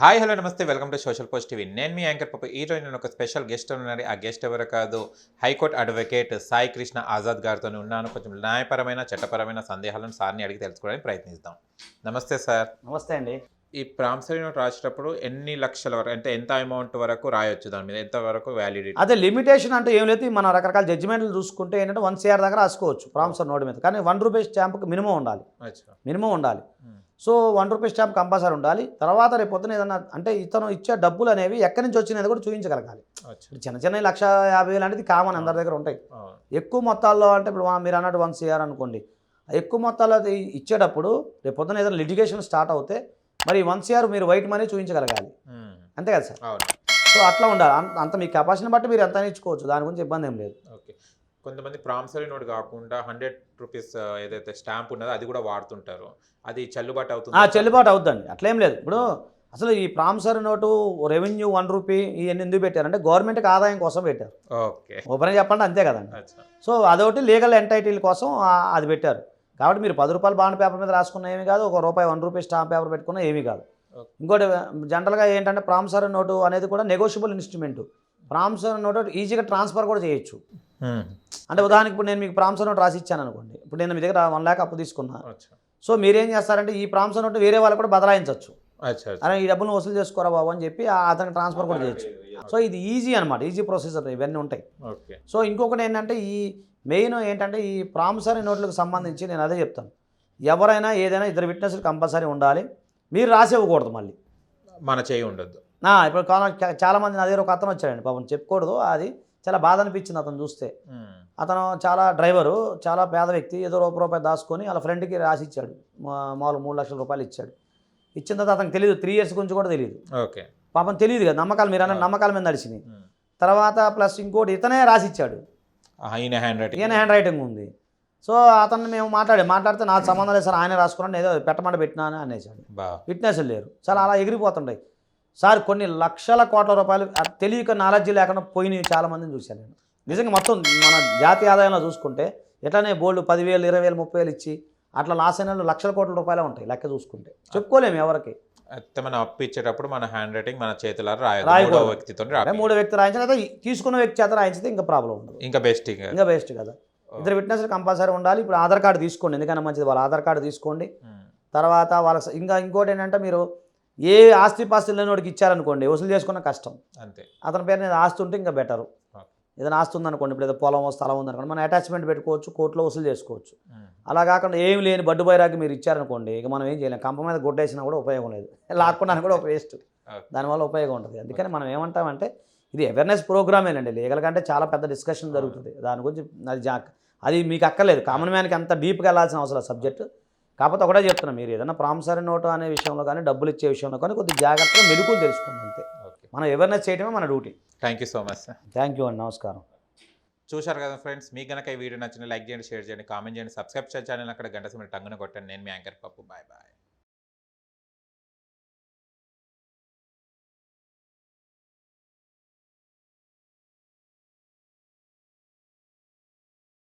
Hi hello నమస్తే welcome to social post TV. నేను మీ యాంకర్ పప్పు. ఈరోజు నేను ఒక స్పెషల్ గెస్ట్ ఉన్నారు. ఆ గెస్ట్ ఎవరు కాదు, హైకోర్టు అడ్వకేట్ సాయి కృష్ణ ఆజాద్ గారితో ఉన్నాను. కొంచెం న్యాయపరమైన చట్టపరమైన సందేహాలను సార్ని అడిగి తెలుసుకోవడానికి ప్రయత్నిస్తాం. నమస్తే సార్. నమస్తే అండి. ఈ ప్రామిసరీ నోట్ రాసేటప్పుడు ఎన్ని లక్షల వరకు అంటే ఎంత అమౌంట్ వరకు రాయొచ్చు, దాని మీద ఎంత వరకు వ్యాలిడిటీ? అదే లిమిటేషన్ అంటే ఏం లేదు. మనం రకరకాల జడ్జిమెంట్లు చూసుకుంటే ఏంటంటే 1 CR దాకా రాసుకోవచ్చు ప్రామిసరీ నోట్ మీద. కానీ ₹1 స్టాంప్కి మినిమం ఉండాలి. మినిమం ఉండాలి. సో ₹1 స్టాంప్ కంపల్సరీ ఉండాలి. తర్వాత రేపు పొద్దున ఏదన్నా అంటే ఇతను ఇచ్చే డబ్బులు అనేవి ఎక్కడి నుంచి వచ్చినది కూడా చూపించగలగాలి. చిన్న చిన్న 1,50,000 అనేది కామన్ అందరి దగ్గర ఉంటాయి. ఎక్కువ మొత్తాల్లో అంటే ఇప్పుడు మీరు అన్నట్టు 1 CR అనుకోండి, ఎక్కువ మొత్తాల్లో ఇచ్చేటప్పుడు రేపు పొద్దున ఏదైనా లిటిగేషన్ స్టార్ట్ అవుతే మరి 1 CR మీరు వైట్ మనీ చూపించగలగాలి. అంతే కదా సార్? సో అట్లా ఉండాలి. అంత మీ కెపాసిటీని బట్టి మీరు ఎంత ఇచ్చుకోవచ్చు, దాని గురించి ఇబ్బంది ఏం లేదు. ఓకే. కొంతమంది ప్రామిసరీ నోట్ కాకుండా ₹100 ఏదైతే స్టాంప్ ఉన్నదో అది కూడా వాడుతుంటారు. అది చెల్లుబాటు అవుతుంది? చెల్లుబాటు అవుతుందండి. అట్లేం లేదు. ఇప్పుడు అసలు ఈ ప్రామిసరీ నోటు రెవెన్యూ ₹1 ఇవన్నీ ఎందుకు పెట్టారంటే గవర్నమెంట్కి ఆదాయం కోసం పెట్టారు. ఓకే. ఓపెన్ చెప్పండి, అంతే కదండి. సో అదొకటి లీగల్ ఎంటైటిల్ కోసం అది పెట్టారు. కాబట్టి మీరు ₹10 బాండ్ పేపర్ మీద రాసుకున్న ఏమీ కాదు, ₹1 స్టాంప్ పేపర్ పెట్టుకున్న ఏమీ కాదు. ఇంకోటి జనరల్గా ఏంటంటే ప్రామిసరీ నోటు అనేది కూడా నెగోషియబుల్ ఇన్స్ట్రుమెంట్. ప్రామిసరీ నోటు ఈజీగా ట్రాన్స్ఫర్ కూడా చేయొచ్చు. అంటే ఉదాహరణకి ఇప్పుడు నేను మీకు ప్రామిసరీ నోట్ రాసి ఇచ్చాను అనుకోండి. ఇప్పుడు నేను మీ దగ్గర 1 lakh అప్పు తీసుకున్నా. సో మీరేం చేస్తారంటే ఈ ప్రామిసరీ నోట్ వేరే వాళ్ళు కూడా బదలాయించవచ్చు. అరే ఈ డబ్బులను వసూలు చేసుకోరా బాబు అని చెప్పి అతనికి ట్రాన్స్ఫర్ కూడా చేయొచ్చు. సో ఇది ఈజీ అనమాట, ఈజీ ప్రొసీజర్ ఇవన్నీ ఉంటాయి. సో ఇంకొకటి ఏంటంటే ఈ మెయిన్ ఏంటంటే ఈ ప్రామిసరీ నోట్లకు సంబంధించి నేను అదే చెప్తాను, ఎవరైనా ఏదైనా 2 విట్నెస్లు కంపల్సరీ ఉండాలి. మీరు రాసి ఇవ్వకూడదు, మళ్ళీ మన చేయి ఉండొద్దు. ఇప్పుడు చాలామంది నా దగ్గర ఒక అతను వచ్చాడండి, పాపం చెప్పుకూడదు, అది చాలా బాధ అనిపించింది అతను చూస్తే. అతను చాలా డ్రైవరు, చాలా పేద వ్యక్తి, ఏదో ₹1 దాచుకొని వాళ్ళ ఫ్రెండ్కి రాసి ఇచ్చాడు. మామూలు ₹3 లక్షలు ఇచ్చాడు. ఇచ్చిన తర్వాత అతనికి తెలియదు, 3 years గురించి కూడా తెలియదు. ఓకే. పాపం తెలియదు కదా, నమ్మకాలు మీరు అన్న నమ్మకాల మీద నడిచినాయి. తర్వాత ప్లస్ ఇంకోటి ఇతనే రాసి ఇచ్చాడు, ఈయన హ్యాండ్ రైటింగ్ ఉంది. సో అతన్ని మేము మాట్లాడితే నాకు సంబంధం లేదు సార్, ఆయన రాసుకున్నాను, ఏదో పెట్టమంట పెట్టినా అని అనేసాడు. విట్నెస్లు లేరు. చాలా అలా ఎగిరిపోతుంటాయి సార్. కొన్ని లక్షల కోట్ల రూపాయలు తెలియక నాలెడ్జ్ లేకుండా పోయినవి చాలామందిని చూశాను నేను. నిజంగా మొత్తం మన జాతీయ ఆదాయంలో చూసుకుంటే ఎట్లానే బోల్డ్ 10,000, 20,000, 30,000 ఇచ్చి అట్లా లాస్ అయిన వాళ్ళు లక్షల కోట్ల రూపాయలే ఉంటాయి లెక్క చూసుకుంటే. చెప్పుకోలేము ఎవరికి. మనం అప్పు ఇచ్చేటప్పుడు మన హ్యాండ్ రైటింగ్ మన చేతుల రాయకూడదు, మూడో వ్యక్తి రాయించిన లేదా తీసుకున్న వ్యక్తి చేత రాయించితే ఇంకా ప్రాబ్లం ఉండదు, ఇంకా బెస్ట్ కదా. 2 విట్నెస్లు కంపల్సరీ ఉండాలి. ఇప్పుడు ఆధార్ కార్డు తీసుకోండి, ఎందుకన్నా మంచిది, వాళ్ళ ఆధార్ కార్డు తీసుకోండి. తర్వాత వాళ్ళ ఇంకోటి ఏంటంటే మీరు ఏ ఆస్తిపాస్తులు లేనివాడికి ఇచ్చారనుకోండి, వసూలు చేసుకున్న కష్టం. అంతే. అతని పేరు మీద ఆస్తి ఉంటే ఇంకా బెటరు. ఏదైనా ఆస్తి ఉందనుకోండి, ఇప్పుడు ఏదో పొలం స్థలం ఉందనుకోండి, మనం అటాచ్మెంట్ పెట్టుకోవచ్చు, కోర్టులో వసూలు చేసుకోవచ్చు. అలా కాకుండా ఏమి లేని బడ్డు బైరాకి మీరు ఇచ్చారనుకోండి, ఇక మనం ఏం చేయలేం. కంప మీద గుడ్డేసినా కూడా ఉపయోగం లేదు, లాక్కోవడానికి కూడా వేస్ట్, దానివల్ల ఉపయోగం ఉంటుంది. అందుకని మనం ఏమంటామంటే ఇది అవేర్నెస్ ప్రోగ్రామేనండి. లీగల్ కంటే చాలా పెద్ద డిస్కషన్ జరుగుతుంది దాని గురించి. అది మీకు అక్కర్లేదు, కామన్ మ్యాన్కి అంత డీప్గా వెళ్ళాల్సిన అవసరం సబ్జెక్టు. కాకపోతే ఒకటే చెప్తున్నాం, మీరు ఏదైనా ప్రామిసరీ నోటు అనే విషయంలో కానీ డబ్బులు ఇచ్చే విషయంలో కానీ కొద్దిగా జాగ్రత్తగా మెలకువలు తెలుసుకోండి అంతే. మనం అవేర్నెస్ చేయడమే మన duty. Thank you so much sir. Thank you అండి, నమస్కారం. చూశారు కదా ఫ్రెండ్స్, మీకు కనుక ఈ వీడియో నచ్చిన లైక్ చేయండి, షేర్ చేయండి, కామెంట్ చేయండి, సబ్స్క్రైబ్ చేయండి ఛానల్. అక్కడ గంట సమయం టంగున కొట్టండి. నేను మీ యాంకర్ పప్పు. Bye bye.